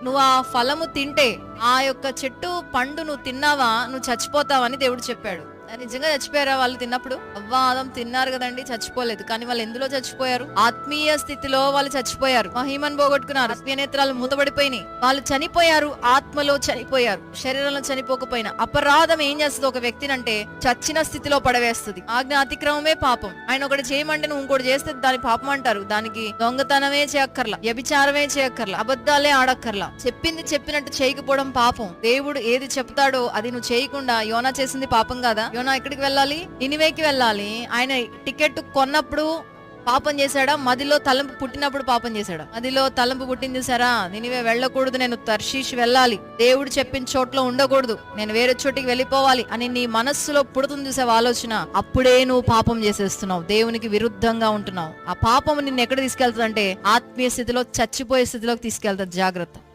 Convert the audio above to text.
నువ్వు ఆ ఫలము తింటే, ఆ యొక్క చెట్టు పండు నువ్వు తిన్నావా నువ్వు చచ్చిపోతావని దేవుడు చెప్పాడు. నిజంగా చచ్చిపోయారా వాళ్ళు తిన్నప్పుడు? అవ్వ ఆదం తిన్నారు కదండి, చచ్చిపోలేదు. కానీ వాళ్ళు ఎందులో చచ్చిపోయారు? ఆత్మీయ స్థితిలో వాళ్ళు చచ్చిపోయారు. మహిమను పోగొట్టుకున్నారు, ఆత్మీయ నేత్రాలు మూతబడిపోయినాయి. వాళ్ళు చనిపోయారు, ఆత్మలో చనిపోయారు, శరీరంలో చనిపోకపోయినా. అపరాధం ఏం చేస్తుంది ఒక వ్యక్తిని అంటే చచ్చిన స్థితిలో పడవేస్తుంది. ఆజ్ఞ అతిక్రమమే పాపం. ఆయన ఒకటి చేయమంటే నువ్వు ఇంకోటి చేస్తే దాని పాపం అంటారు. దానికి దొంగతనమే చేయక్కర్లా, వ్యభిచారమే చేయక్కర్లా, అబద్ధాలే ఆడక్కర్లా. చెప్పింది చెప్పినట్టు చేయకపోవడం పాపం. దేవుడు ఏది చెప్తాడో అది నువ్వు చేయకుండా యోనా చేసింది పాపం కాదా? యోనా ఎక్కడికి వెళ్ళాలి? నినివేకి వెళ్ళాలి. ఆయన టికెట్ కొన్నప్పుడు పాపం చేశాడా? మదిలో తలంపు పుట్టినప్పుడు పాపం చేశాడా? మదిలో తలంపు పుట్టింది చూసారా, నినివే వెళ్ళకూడదు, నేను తర్షీష్ వెళ్ళాలి, దేవుడు చెప్పిన చోట్ల ఉండకూడదు, నేను వేరే చోటికి వెళ్ళిపోవాలి అని నీ మనస్సులో పుడుతుంది చూసావు ఆలోచన, అప్పుడే నువ్వు పాపం చేసేస్తున్నావు, దేవునికి విరుద్ధంగా ఉంటున్నావు. ఆ పాపం నిన్ను ఎక్కడ తీసుకెళ్తుంది అంటే ఆత్మీయ స్థితిలో, చచ్చిపోయే స్థితిలోకి తీసుకెళ్తుంది. జాగ్రత్త.